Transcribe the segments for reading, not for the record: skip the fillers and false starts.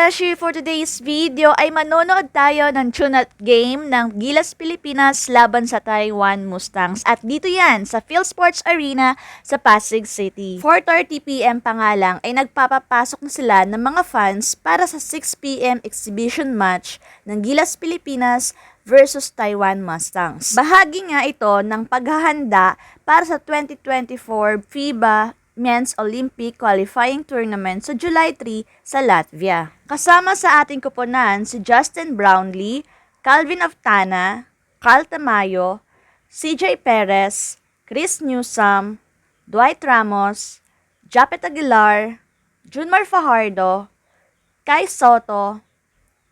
Beshi, for today's video ay manonood tayo ng tune-up game ng Gilas Pilipinas laban sa Taiwan Mustangs. At dito yan sa PhilSports Arena sa Pasig City. 4:30 PM pa nga lang ay nagpapapasok na sila ng mga fans para sa 6 PM exhibition match ng Gilas Pilipinas versus Taiwan Mustangs. Bahagi nga ito ng paghahanda para sa 2024 FIBA Men's Olympic Qualifying Tournament sa July 3 sa Latvia. Kasama sa ating koponan si Justin Brownlee, Calvin Aftana, Carl Tamayo, CJ Perez, Chris Newsome, Dwight Ramos, Japet Aguilar, Junmar Fajardo, Kai Soto,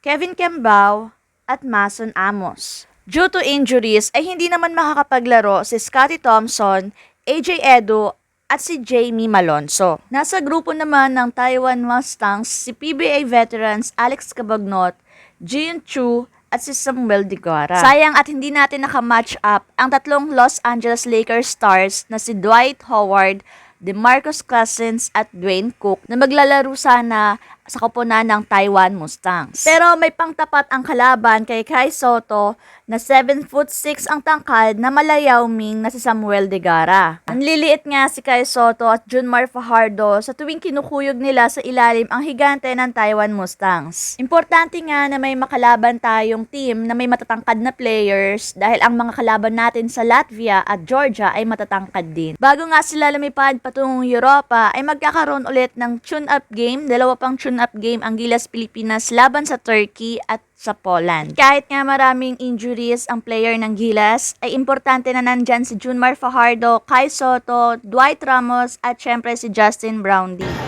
Kevin Kembao, at Mason Amos. Due to injuries ay hindi naman makakapaglaro si Scotty Thompson, AJ Edu, at si Jamie Malonzo. Nasa grupo naman ng Taiwan Mustangs si PBA veterans Alex Cabagnot, Jian Chu, at si Samuel Digara. Sayang at hindi natin naka-match up ang tatlong Los Angeles Lakers stars na si Dwight Howard, DeMarcus Cousins at Dwayne Cook na maglalaro sana sa koponan ng Taiwan Mustangs. Pero may pangtapat ang kalaban kay Kai Soto na 7'6" ang tangkad na malayawming na si Samuel Digara. Nanliliit nga si Kai Soto at Junmar Fajardo sa tuwing kinukuyog nila sa ilalim ang higante ng Taiwan Mustangs. Importante nga na may makalaban tayong team na may matatangkad na players dahil ang mga kalaban natin sa Latvia at Georgia ay matatangkad din. Bago nga sila lumipad patungong Europa ay magkakaroon ulit ng tune-up game, dalawa pang tune-up game ang Gilas Pilipinas laban sa Turkey at sa Poland. Kahit nga maraming injuries ang player ng Gilas, ay importante na nandyan si Junmar Fajardo, Kai Soto, Dwight Ramos at syempre si Justin Brownlee.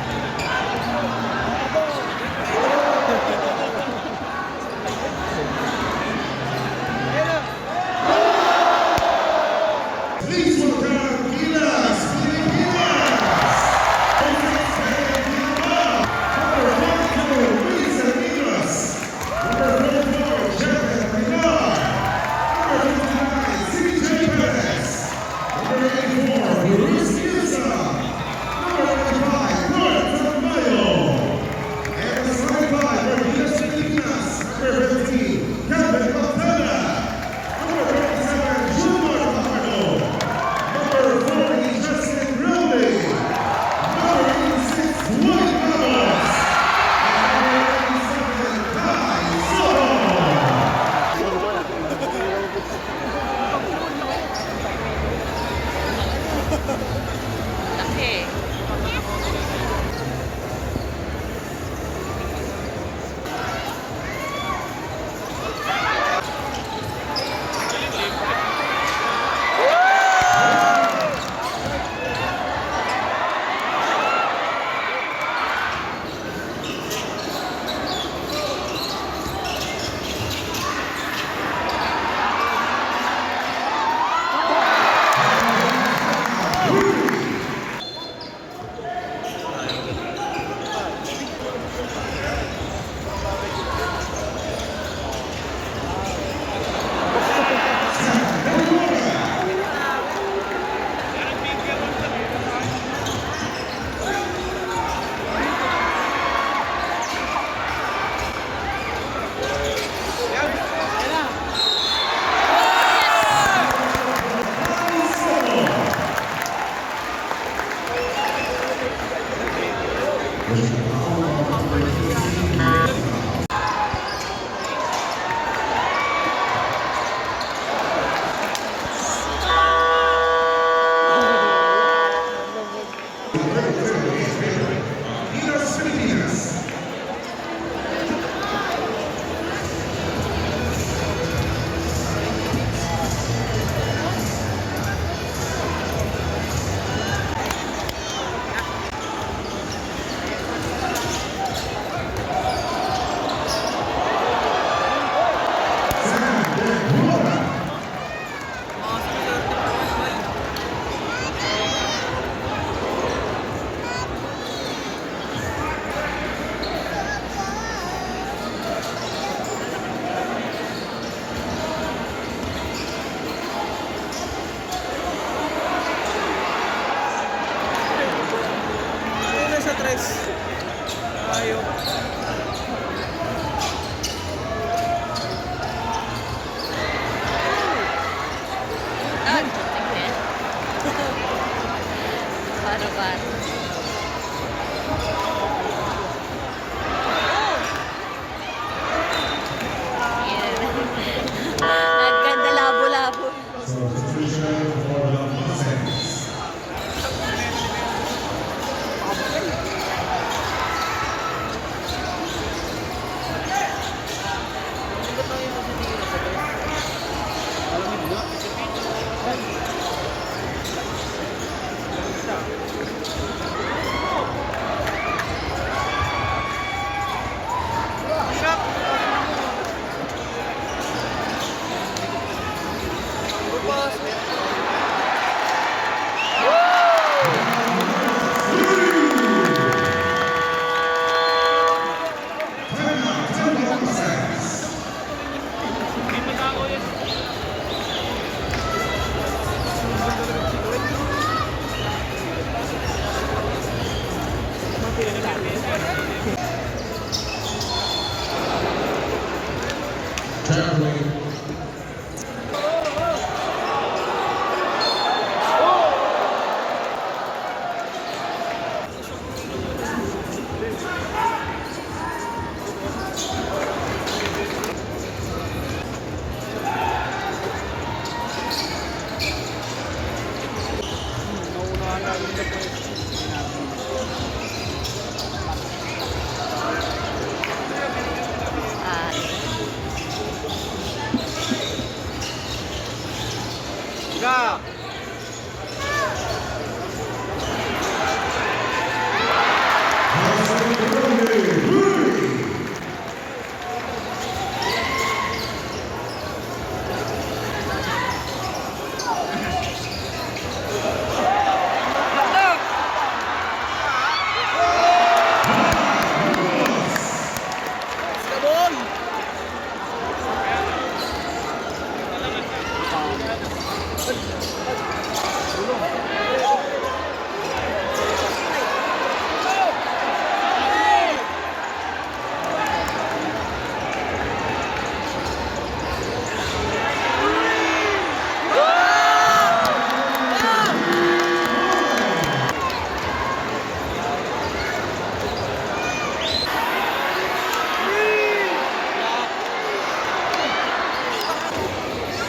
Go!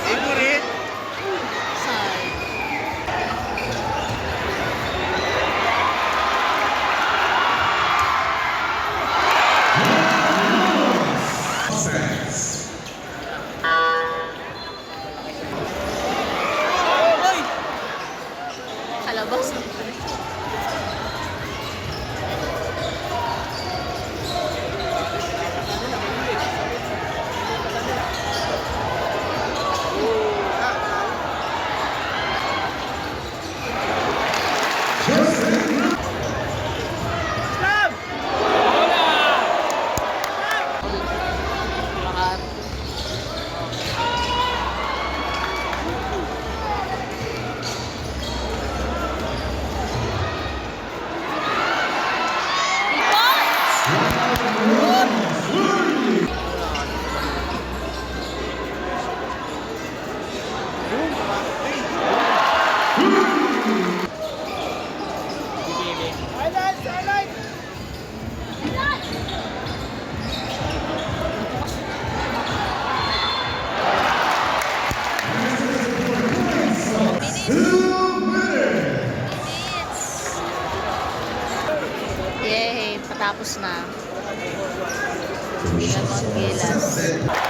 Favorite? Kalabas. Yay! Patapos na. Lemon Gilas.